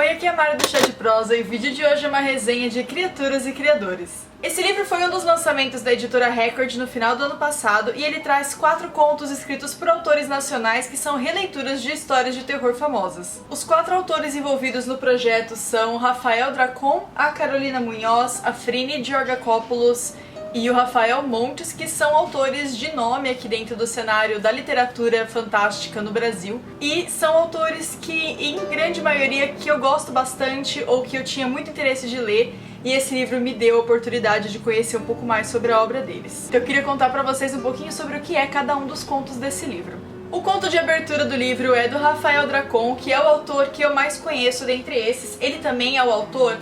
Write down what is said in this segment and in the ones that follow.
Oi, aqui é a Mari do Chá de Prosa e o vídeo de hoje é uma resenha de Criaturas e Criadores. Esse livro foi um dos lançamentos da editora Record no final do ano passado e ele traz 4 contos escritos por autores nacionais que são releituras de histórias de terror famosas. Os 4 autores envolvidos no projeto são o Rafael Dracon, a Carolina Munhoz, a Frini Georgakopoulos e o Rafael Montes, que são autores de nome aqui dentro do cenário da literatura fantástica no Brasil. E são autores que, em grande maioria, que eu gosto bastante ou que eu tinha muito interesse de ler. E esse livro me deu a oportunidade de conhecer um pouco mais sobre a obra deles. Então eu queria contar pra vocês um pouquinho sobre o que é cada um dos contos desse livro. O conto de abertura do livro é do Rafael Dracon, que é o autor que eu mais conheço dentre esses. Ele também é o autor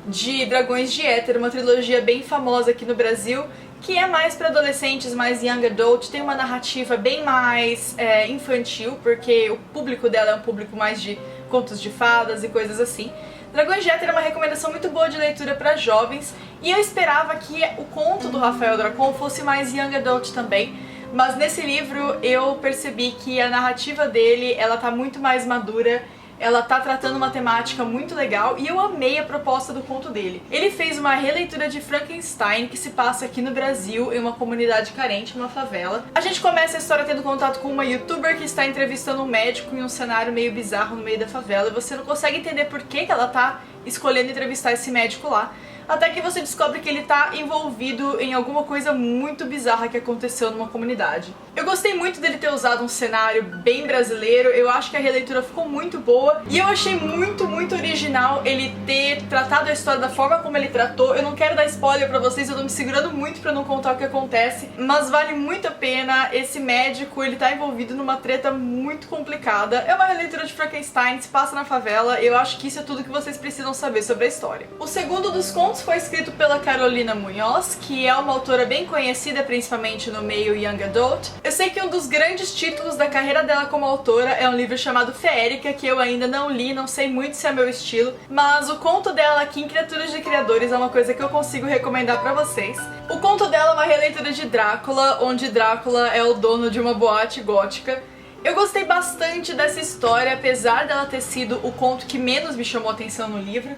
de Dragões de Éter, uma trilogia bem famosa aqui no Brasil, que é mais para adolescentes, mais young adult, tem uma narrativa bem mais infantil, porque o público dela é um público mais de contos de fadas e coisas assim. Dragões de Éter é uma recomendação muito boa de leitura para jovens, e eu esperava que o conto do Rafael Dracon fosse mais young adult também, mas nesse livro eu percebi que a narrativa dele, ela tá muito mais madura. Ela tá tratando uma temática muito legal e eu amei a proposta do conto dele. Ele fez uma releitura de Frankenstein que se passa aqui no Brasil, em uma comunidade carente, numa favela. A gente começa a história tendo contato com uma youtuber que está entrevistando um médico em um cenário meio bizarro no meio da favela e você não consegue entender por que ela tá escolhendo entrevistar esse médico lá. Até que você descobre que ele tá envolvido em alguma coisa muito bizarra que aconteceu numa comunidade. Eu gostei muito dele ter usado um cenário bem brasileiro, eu acho que a releitura ficou muito boa e eu achei muito original ele ter tratado a história da forma como ele tratou. Eu não quero dar spoiler pra vocês, eu tô me segurando muito pra não contar o que acontece, mas vale muito a pena. Esse médico, ele tá envolvido numa treta muito complicada. É uma releitura de Frankenstein, se passa na favela, eu acho que isso é tudo que vocês precisam saber sobre a história. O segundo dos contos foi escrito pela Carolina Munhoz, que é uma autora bem conhecida, principalmente no meio young adult. Eu sei que um dos grandes títulos da carreira dela como autora é um livro chamado Feérica, que eu ainda não li, não sei muito se é meu estilo, mas o conto dela aqui em Criaturas de Criadores é uma coisa que eu consigo recomendar pra vocês. O conto dela é uma releitura de Drácula, onde Drácula é o dono de uma boate gótica. Eu gostei bastante dessa história, apesar dela ter sido o conto que menos me chamou a atenção no livro.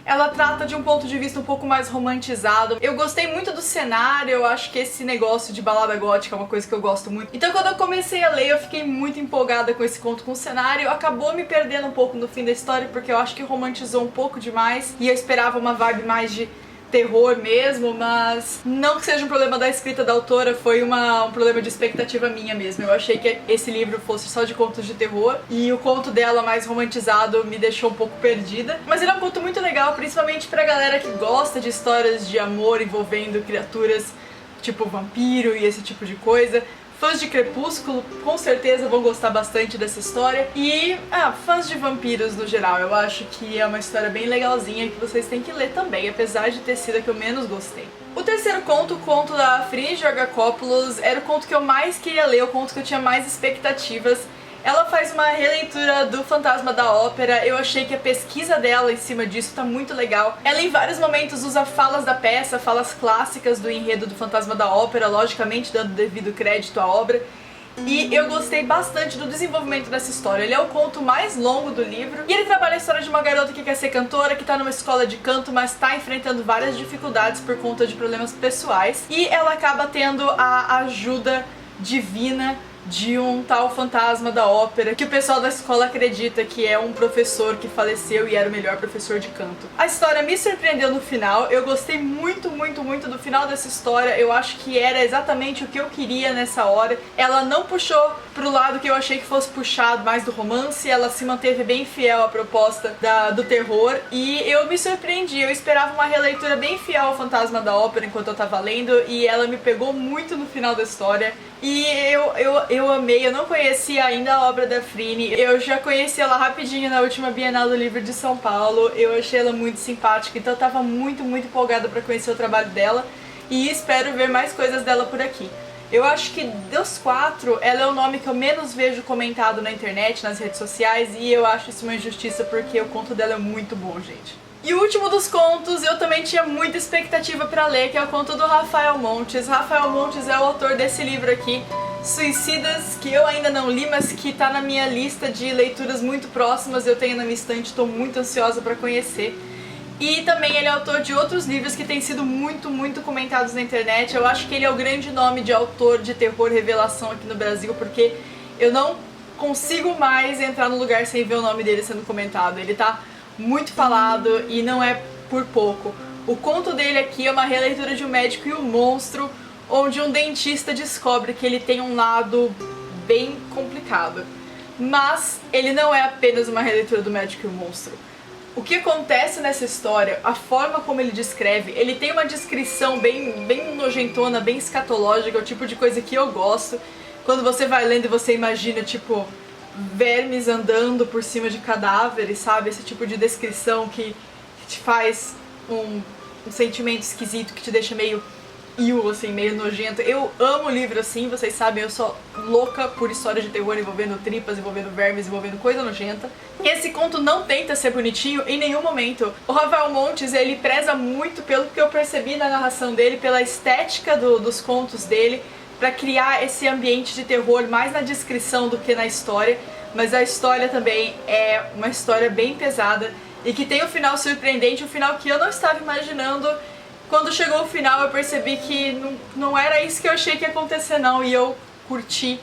Ela trata de um ponto de vista um pouco mais romantizado. Eu gostei muito do cenário, eu acho que esse negócio de balada gótica é uma coisa que eu gosto muito. Então quando eu comecei a ler, eu fiquei muito empolgada com esse conto, com o cenário. Acabou me perdendo um pouco no fim da história, porque eu acho que romantizou um pouco demais. E eu esperava uma vibe mais de terror mesmo, mas não que seja um problema da escrita da autora, foi um problema de expectativa minha mesmo. Eu achei que esse livro fosse só de contos de terror e o conto dela mais romantizado me deixou um pouco perdida. Mas ele é um conto muito legal, principalmente pra galera que gosta de histórias de amor envolvendo criaturas tipo vampiro e esse tipo de coisa. Fãs de Crepúsculo com certeza vão gostar bastante dessa história. E, fãs de vampiros no geral, eu acho que é uma história bem legalzinha que vocês têm que ler também, apesar de ter sido a que eu menos gostei. O terceiro conto, o conto da Frini Georgakopoulos, era o conto que eu mais queria ler, o conto que eu tinha mais expectativas. Ela faz uma releitura do Fantasma da Ópera, eu achei que a pesquisa dela em cima disso tá muito legal. Ela em vários momentos usa falas da peça, falas clássicas do enredo do Fantasma da Ópera, logicamente dando devido crédito à obra. E eu gostei bastante do desenvolvimento dessa história. Ele é o conto mais longo do livro e ele trabalha a história de uma garota que quer ser cantora, que tá numa escola de canto, mas tá enfrentando várias dificuldades por conta de problemas pessoais. E ela acaba tendo a ajuda divina de um tal fantasma da ópera, que o pessoal da escola acredita que é um professor que faleceu e era o melhor professor de canto. A história me surpreendeu no final, eu gostei muito do final dessa história, eu acho que era exatamente o que eu queria nessa hora. Ela não puxou pro lado que eu achei que fosse puxado mais do romance, ela se manteve bem fiel à proposta do terror e eu me surpreendi, eu esperava uma releitura bem fiel ao Fantasma da Ópera enquanto eu tava lendo e ela me pegou muito no final da história. E eu amei, eu não conhecia ainda a obra da Frini, eu já conheci ela rapidinho na última Bienal do Livro de São Paulo, eu achei ela muito simpática, então eu tava muito empolgada pra conhecer o trabalho dela e espero ver mais coisas dela por aqui. Eu acho que dos 4, ela é o nome que eu menos vejo comentado na internet, nas redes sociais, e eu acho isso uma injustiça porque o conto dela é muito bom, gente. E o último dos contos eu também tinha muita expectativa pra ler, que é o conto do Rafael Montes. Rafael Montes é o autor desse livro aqui, Suicidas, que eu ainda não li, mas que tá na minha lista de leituras muito próximas, eu tenho na minha estante, tô muito ansiosa pra conhecer. E também ele é autor de outros livros que têm sido muito comentados na internet. Eu acho que ele é o grande nome de autor de terror revelação aqui no Brasil, porque eu não consigo mais entrar no lugar sem ver o nome dele sendo comentado. Ele tá muito falado e não é por pouco. O conto dele aqui é uma releitura de O Médico e o Monstro, onde um dentista descobre que ele tem um lado bem complicado. Mas ele não é apenas uma releitura do Médico e o Monstro. O que acontece nessa história, a forma como ele descreve, ele tem uma descrição bem nojentona, bem escatológica, é o tipo de coisa que eu gosto. Quando você vai lendo e você imagina, tipo, vermes andando por cima de cadáveres, sabe? Esse tipo de descrição que te faz um sentimento esquisito, que te deixa meio assim, meio nojento. Eu amo livro assim, vocês sabem, eu sou louca por histórias de terror envolvendo tripas, envolvendo vermes, envolvendo coisa nojenta. Esse conto não tenta ser bonitinho em nenhum momento. O Rafael Montes, ele preza muito, pelo que eu percebi na narração dele, pela estética dos contos dele, pra criar esse ambiente de terror mais na descrição do que na história. Mas a história também é uma história bem pesada e que tem um final surpreendente, um final que eu não estava imaginando. Quando chegou o final eu percebi que não era isso que eu achei que ia acontecer não, e eu curti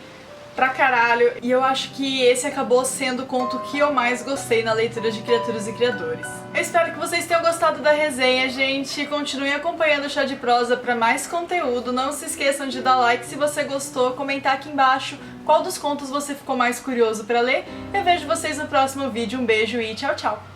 pra caralho. E eu acho que esse acabou sendo o conto que eu mais gostei na leitura de Criaturas e Criadores. Eu espero que vocês tenham gostado da resenha, gente. Continuem acompanhando o Chá de Prosa pra mais conteúdo. Não se esqueçam de dar like se você gostou, comentar aqui embaixo qual dos contos você ficou mais curioso pra ler. Eu vejo vocês no próximo vídeo. Um beijo e tchau, tchau!